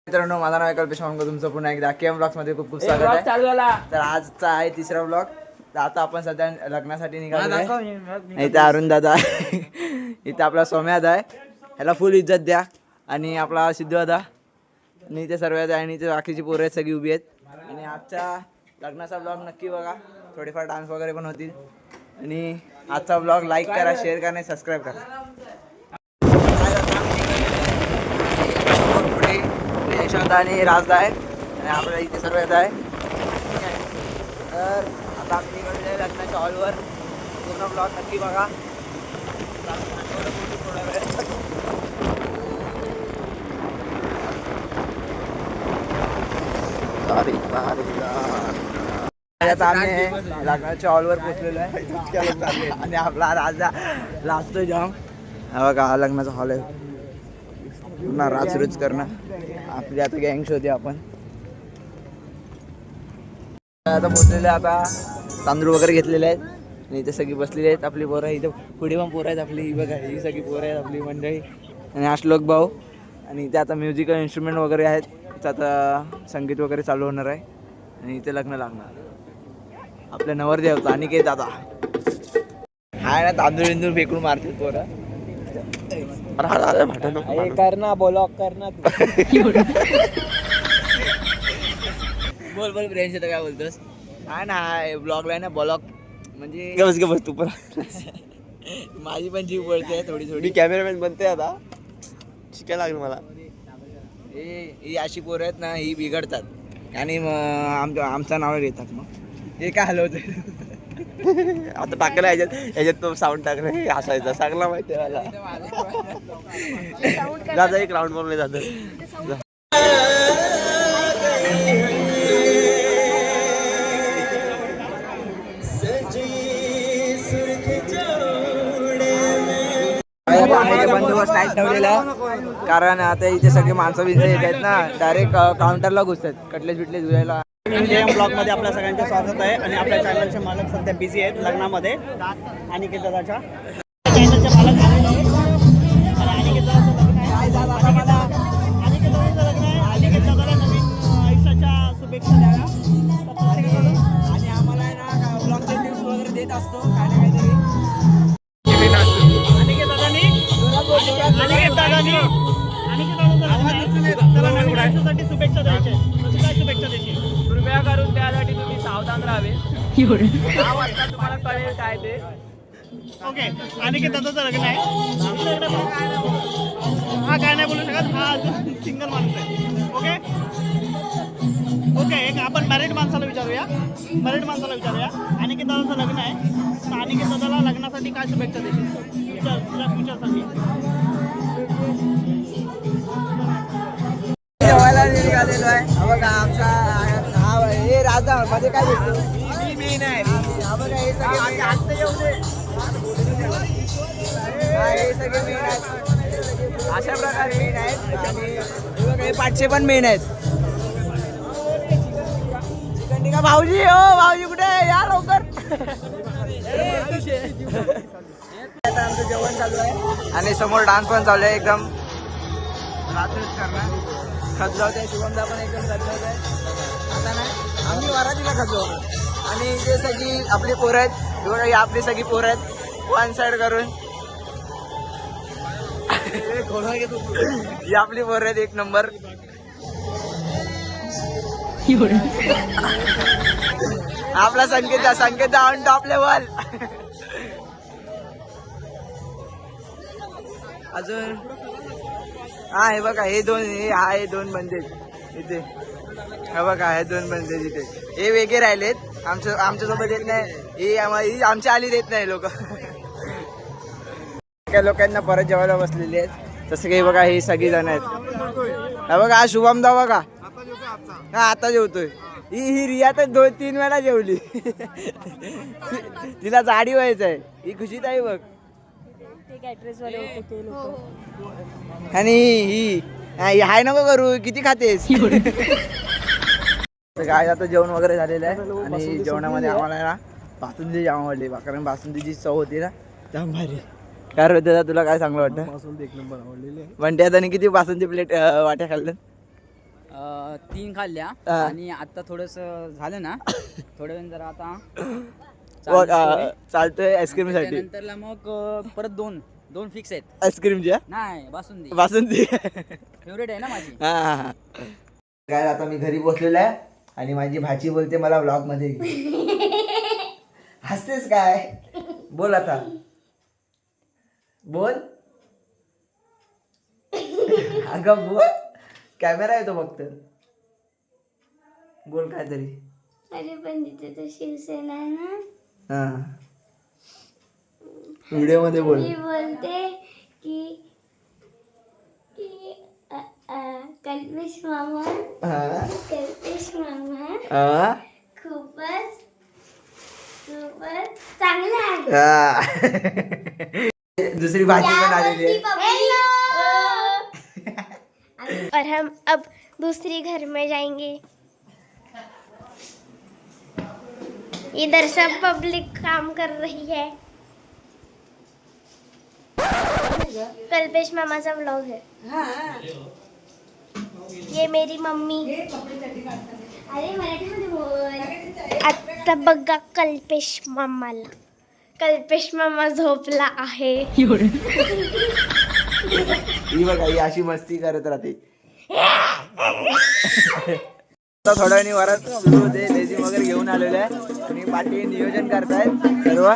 मित्रांनो, माझा नाव आहे कल्पेश मानकर. तुमचं पुन्हा एकदा केम ब्लॉग्स मध्ये खूप खूप स्वागत आहे. तर आजचा आहे तिसरा ब्लॉग. तर आता आपण सध्या लग्नासाठी निघालो आहे. इथे अरुण दादा इथे आपला सोम्यादा आहे, ह्याला फुल इज्जत द्या. आणि आपला सिद्धू दादा आणि इथे सर्व आहेत आणि इथे बाकीची पोरं आहेत, सगळी उभी आहेत. आणि आजच्या लग्नाचा ब्लॉग नक्की बघा, थोडेफार डान्स वगैरे पण होतील. आणि आजचा ब्लॉग लाईक करा, शेअर करा आणि सबस्क्राईब करा. यशवंत आणि राजदा आहे आणि आपल्याला इथे सर्व येत आहे. तर आता आम्ही निघालेलो आहे लग्नाच्या हॉलवर. पूर्ण ब्लॉग नक्की बघा. आता आम्ही लग्नाच्या हॉलवर पोहोचलेलो आहे आणि आपला राजा लाजतो जाम. हा बघा, हा लग्नाचा हॉल आहे. पुन्हा राजरूच करणं आपली आता गँग शोधे आपण. आता पोचलेले, आता तांदूळ वगैरे घेतलेले आहेत आणि इथे सगळी बसलेली आहेत आपली पोरं. इथे पुढे पण पोरं आहेत आपली, बघा ही सगळी पोरं आहेत आपली मंडळी. आणि हा श्लोक भाऊ. आणि इथे आता म्युझिकल इन्स्ट्रुमेंट वगैरे आहेत. इथं आता संगीत वगैरे चालू होणार आहे आणि इथे लग्न लागणार. आपल्या नवरदेवचा आणि के दादा हाय ना, तांदूळ बिंदूळ फेकून मारतील पोरं. करना ब्लॉग करना. बोल बोल फ्रेंड्स, तर काय बोलतोस? काय ना, ब्लॉगला आहे ना, ब्लॉग म्हणजे बस तू पण माझी पण जीव बोलते थोडी थोडी. कॅमेरामॅन बनते आता, शिकायला लागलं मला. ही अशी पोरं आहेत ना, ही बिघडतात आणि आमचं नाव घेतात. मग हे काय हलवत आता टाकलं याच्यात तो साऊंड टाकलं, हे हसायचा चांगला माहिती आहे मला. दादा एक राऊंड मारून जातं. बंदोबस्त टाईट ठेवलेला, कारण आता इथे सगळे माणसं बिनसं येत आहेत ना, डायरेक्ट काउंटरला घुसतात कटलेस बिटलेस धुवायला. ब्लॉग मध्ये आपल्या सगळ्यांचं स्वागत आहे. आणि आपल्या चॅनलचे मालक सध्या बिझी आहेत लग्नामध्ये. अनिकेत दादाच्या चॅनलचे मालक आलेले आहेत आणि अनिकेत दादाचं लग्न आहे. अनिकेत दादाचं लग्न आहे. अनिकेत दादाला नवीन आयुष्याच्या शुभेच्छा द्याव्या. आणि आम्हाला आहे ना ब्लॉगचे टिप्स वगैरे देत असतो काय ना काहीतरी. अनिकेत दादानी त्याला नवीन आयुष्यासाठी शुभेच्छा द्यायचे. काय शुभेच्छा द्यायची? कृपया करून त्यासाठी तुम्ही सावधान राहावे. 6 वाजता तुम्हाला कळेल काय ते. ओके, अनिकेत दादाचं लग्न आहे. हा काय नाही बोलू शकत, हा अजून सिंगल माणूस आहे. ओके ओके, एक आपण मॅरिड माणसाला विचारूया. अनिकेत दादाचं लग्न आहे, तर अनिकेत दादाला लग्नासाठी काय शुभेच्छा देशील तुझ्या फ्युचरसाठी? जेवायला निघालेलो आहे. बघा आमचा हा हे राजा मध्ये काय दिसतो, मेन आहे. हा बघा, हे सगळे हे सगळे मेन आहेत. अशा प्रकारे मेन आहेत. आणि हे बघा, हे पाठशे पण मेन आहेत. चिकन टिक्का भाऊजी, हो भाऊजी कुठे आहे? या लवकर. आता आमचं जेवण चालू आहे आणि समोर डान्स पण चालू आहे. एकदम रात्रीच करणार खजलो होते. शुभमदा पण एकदम खजलो होते. आता नाही, आम्ही वरातीला खजलो. आणि जे सगळी आपली पोरं आहेत, बघा ही आपली सगळी पोरं आहेत. वन साईड करून ही आपली पोरं आहेत, एक नंबर. आपला संकेत ऑन टॉप लेवल. अजून हा हे बघा, हे दोन बंदे इथे. हे बघा, हे दोन बंदे इथे. हे वेगळे राहिलेत, आमच्यासोबत येत नाही. ही आमच्या आली देत नाही लोक. काही लोकांना परत जेवायला बसलेले आहेत. तसं काही बघा, ही सगळी जण आहेत. हे बघा, हा शुभम दा बघा, हा आता जेवतोय. ही रिया तर 2-3 वेळा जेवली. तिला जाडी व्हायचं आहे. ही खुशीत आहे बघ. आणि ही हाय नको करू, किती खातेस. काय आता जेवण वगैरे झालेलं आहे आणि जेवणामध्ये आम्हाला ना बासुंदी जाम आवडली. कारण बासुंदीची चव होती ना जाम भारी. काय रे दादा, तुला काय चांगलं वाटतं? बासुंदी एक नंबर आवडलेली आहे. वंट्यात आणि किती बासुंदी प्लेट वाट्या खाल्लं? 3 खाल्ल्या हा. आणि आता थोडस झालं ना थोड्या वेळ जरा आता चालतोय आईस्क्रीम साठी. त्यानंतरला मग परत दोन फिक्स आहेत. आईस्क्रीमच्या नाही बासुंदी बासुंदी. फेवरेट आहे ना माझी. हा. काय आता मी घरी बसलेलो आहे आणि माझी भाची बोलते मला व्लॉग मध्ये घे. हसतेस काय? बोल आता बोल. अगं बोल, कॅमेरा येतो फक्त. बोल काय तरी. अरे पण तिथे तर शिवसेना आहे ना. हा व्हिडिओ मध्ये बोल. मी बोलते की की कल्पेश मामा हा. कल्पेश मामा हा. खूपच खूपच चांगला आहे. हा. दुसरी भाजी पण आलेली आहे. और हम अब दूसरी घर में जाएंगे. इधर सब पब्लिक काम कर रही है. कल्पेश मामाचा व्लॉग है. ये मेरी मम्मी. अरे मराठीमध्ये बोल. आता बघा कल्पेश मामाला. कल्पेश मामा झोपला आहे. ही बघा ही अशी मस्ती करत राहते. आता थोड्या वेळाने वरात सुरू होते. लेझिम वगैरे घेऊन आलेले आहे आणि पाठी नियोजन करतायत सर्व.